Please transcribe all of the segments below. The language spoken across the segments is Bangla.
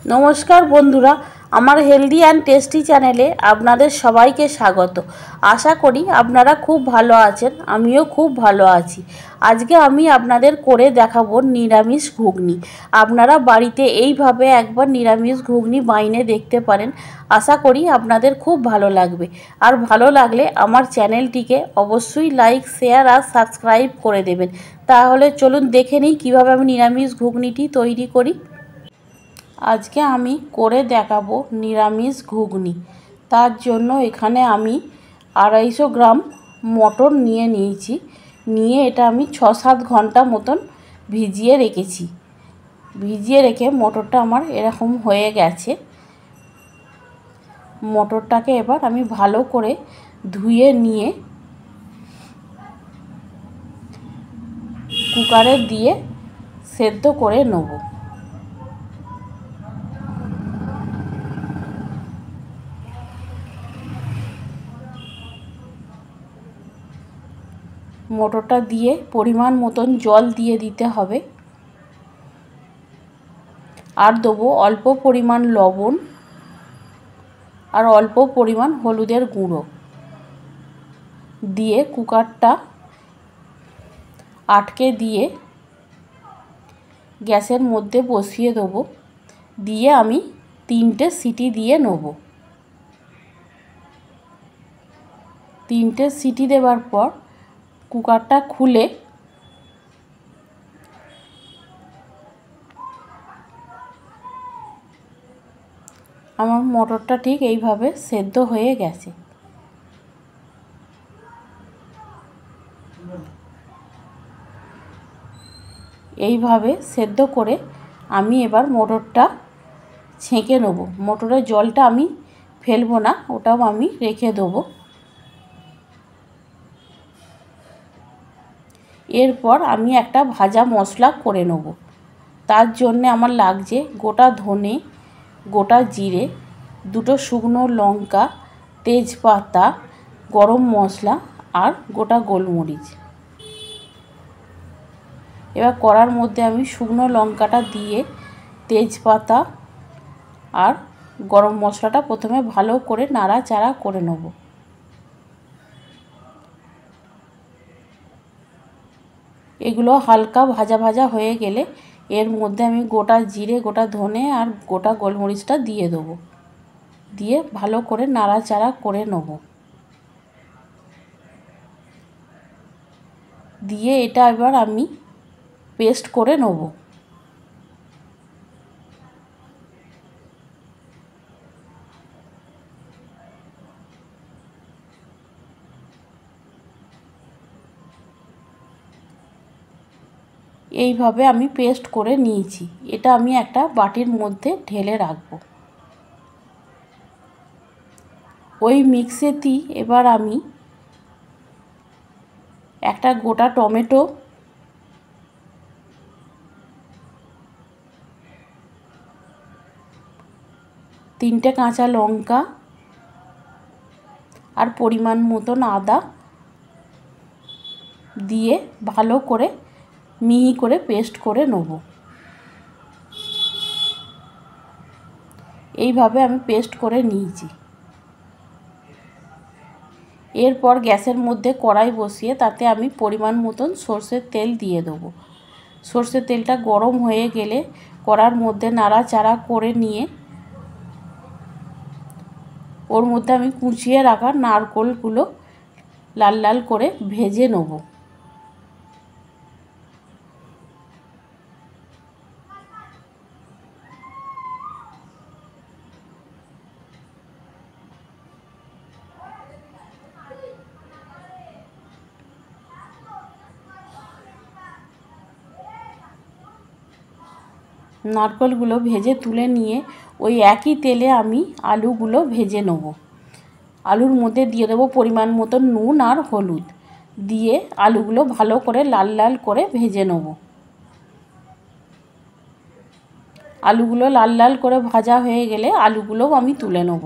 नमस्कार बंधुरा आमार हेल्दी एंड टेस्टी चैनेले आपनादेर सबाइके स्वागत। आशा करी आपनारा खूब भालो आछेन, आमिओ खूब भालो आछि। आजके आमी आपनादेर करे देखाबो निरामिष घुगनी। आपनारा बाड़ीते एइभाবে एकबार निरामिष घुगनी बानिয়ে देखते पारेन। आशा करी आपनादेर खूब भालो लागबे। और भालो लागले आमार चैनेलटिके अवश्यई लाइक शेयर और सबस्क्राइब करे देबेन। ताहले चलुन देखे निই किभाবে आमी निरामिष घुगनीटी तैरी करी। आज के आमी करे देखाबो निरामिष घुगनी। तार जोन्नो एखाने आमी 250 ग्राम मटर निये निয়েছি। निये एटा आमी 6-7 घंटा मतन भिजिए रेखेছি। भिजिए रेखे मटरटा आमार एरकम हये गेছে। मटरटाके एबार आमी भालो करे धुए निये कुकारे दिए सेদ্ধ करे नेব। मटरटा दिए परिमाण मतन जल दिए दीते हबे और देबो अल्प परिमाण लवण और अल्प परिमाण हलुदेर गुঁড়ो दिए कुकारटा आटके दिए गैसेर मध्य बसिए देबो। दिए आमी 3টে सीटी दिए नेब। 3টে सीटी देवार पर कुकारटा खुले आमार मटरटा ठीक एइभाবে सेদ্ধ হয়ে গেছে। এইভাবে সেদ্ধ করে আমি এবার মটরটা ছেঁকে নেব। মটরের জলটা আমি ফেলবো না, ওটাও আমি রেখে দেবো। এরপর আমি একটা ভাজা মশলা করে নেব। তার জন্য আমার লাগছে গোটা ধনে, গোটা জিরে, দুটো শুকনো লঙ্কা, তেজপাতা, গরম মশলা আর গোটা গোলমরিচ। এবার কড়ার মধ্যে আমি শুকনো লঙ্কাটা দিয়ে তেজপাতা আর গরম মশলাটা প্রথমে ভালো করে নাড়াচাড়া করে নেব। এগুলো হালকা ভাজা ভাজা হয়ে গেলে এর মধ্যে আমি গোটা জিরে, গোটা ধনে আর গোটা গোলমরিচটা দিয়ে দেবো। দিয়ে ভালো করে নাড়াচাড়া করে নেব। দিয়ে এটা এবার আমি পেস্ট করে নেব। এইভাবে আমি পেস্ট করে নিয়েছি। এটা আমি একটা বাটির মধ্যে ঢেলে রাখব। ওই মিক্সেতেই এবার আমি একটা গোটা টমেটো, 3টে কাঁচা লঙ্কা আর পরিমাণ মতন আদা দিয়ে ভালো করে মিহি করে পেস্ট করে নেব। এইভাবে আমি পেস্ট করে নিয়েছি। এরপর গ্যাসের মধ্যে কড়াই বসিয়ে তাতে আমি পরিমাণ মতন সরষের তেল দিয়ে দেবো। সরষের তেলটা গরম হয়ে গেলে কড়ার মধ্যে নাড়াচাড়া করে নিয়ে ওর মধ্যে আমি কুচিয়ে রাখা নারকেলগুলো লাল লাল করে ভেজে নেব। নারকেলগুলো ভেজে তুলে নিয়ে ওই একই তেলে আমি আলুগুলো ভেজে নেব। আলুর মধ্যে দিয়ে দেবো পরিমাণ মতো নুন আর হলুদ। দিয়ে আলুগুলো ভালো করে লাল লাল করে ভেজে নেব। আলুগুলো লাল লাল করে ভাজা হয়ে গেলে আলুগুলোও আমি তুলে নেব।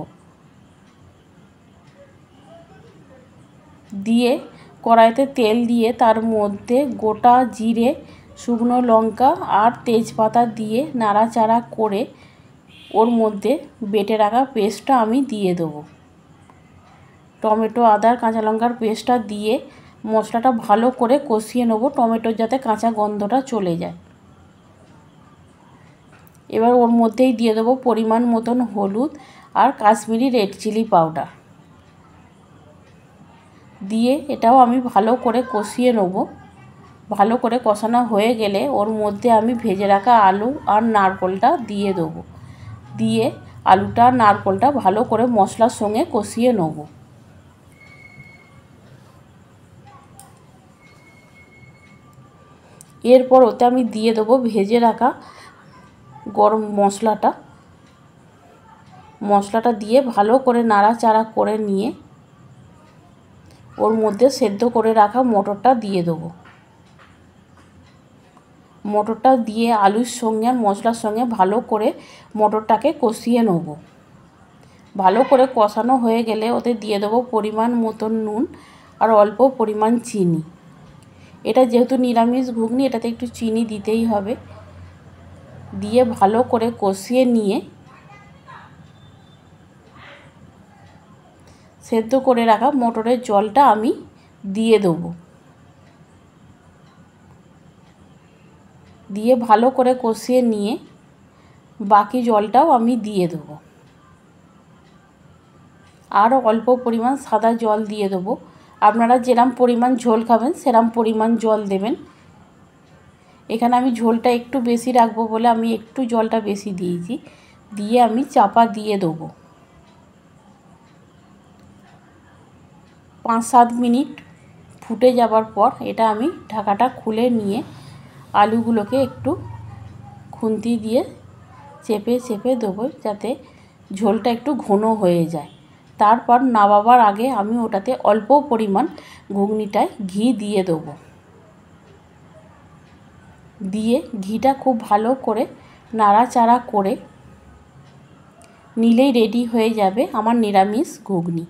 দিয়ে কড়াইতে তেল দিয়ে তার মধ্যে গোটা জিরে, শুকনো লঙ্কা আর তেজপাতা দিয়ে নাড়াচাড়া করে ওর মধ্যে বেটে রাখা পেস্টটা আমি দিয়ে দেবো। টমেটো, আদা, কাঁচা লঙ্কার পেস্টটা দিয়ে মশলাটা ভালো করে কষিয়ে নেব, টমেটোর যাতে কাঁচা গন্ধটা চলে যায়। এবার ওর মধ্যেই দিয়ে দেবো পরিমাণ মতন হলুদ আর কাশ্মীরি রেড চিলি পাউডার দিয়ে এটাও আমি ভালো করে কষিয়ে নেব। ভালো করে কষানো হয়ে গেলে ওর মধ্যে আমি ভেজে রাখা আলু আর নারকেলটা দিয়ে দেবো। দিয়ে আলুটা আর নারকেলটা ভালো করে মশলার সঙ্গে কষিয়ে নেব। এরপর ওতে আমি দিয়ে দেবো ভেজে রাখা গরম মশলাটা দিয়ে ভালো করে নাড়াচাড়া করে নিয়ে ওর মধ্যে সেদ্ধ করে রাখা মটরটা দিয়ে দেবো। মটরটা দিয়ে আলুর সঙ্গে আর মশলার সঙ্গে ভালো করে মটরটাকে কষিয়ে নেব। ভালো করে কষানো হয়ে গেলে ওতে দিয়ে দেবো পরিমাণ মতন নুন আর অল্প পরিমাণ চিনি। এটা যেহেতু নিরামিষ ঘুগনি, এটাতে একটু চিনি দিতেই হবে। দিয়ে ভালো করে কষিয়ে নিয়ে সেদ্ধ করে রাখা মটরের জলটা আমি দিয়ে দেবো। দিয়ে ভালো করে কষিয়ে নিয়ে বাকি জলটাও আমি দিয়ে দেবো। আর অল্প পরিমাণ সাদা জল দিয়ে দেবো। আপনারা যেরকম পরিমাণ ঝোল খাবেন সেরকম পরিমাণ জল দেবেন। এখানে আমি ঝোলটা একটু বেশি রাখবো বলে আমি একটু জলটা বেশি দিয়েছি। দিয়ে আমি চাপা দিয়ে দেবো। 5-7 মিনিট ফুটে যাবার পর এটা আমি ঢাকাটা খুলে নিয়ে আলুগুলোকে একটু খুন্তি দিয়ে চেপে চেপে দেবো যাতে ঝোলটা একটু ঘন হয়ে যায়। তারপর নামাবার আগে আমি ওটাতে অল্প পরিমাণ ঘুগনিটায় ঘি দিয়ে দেবো। দিয়ে ঘিটা খুব ভালো করে নাড়াচাড়া করে নিলেই রেডি হয়ে যাবে আমার নিরামিষ ঘুগনি।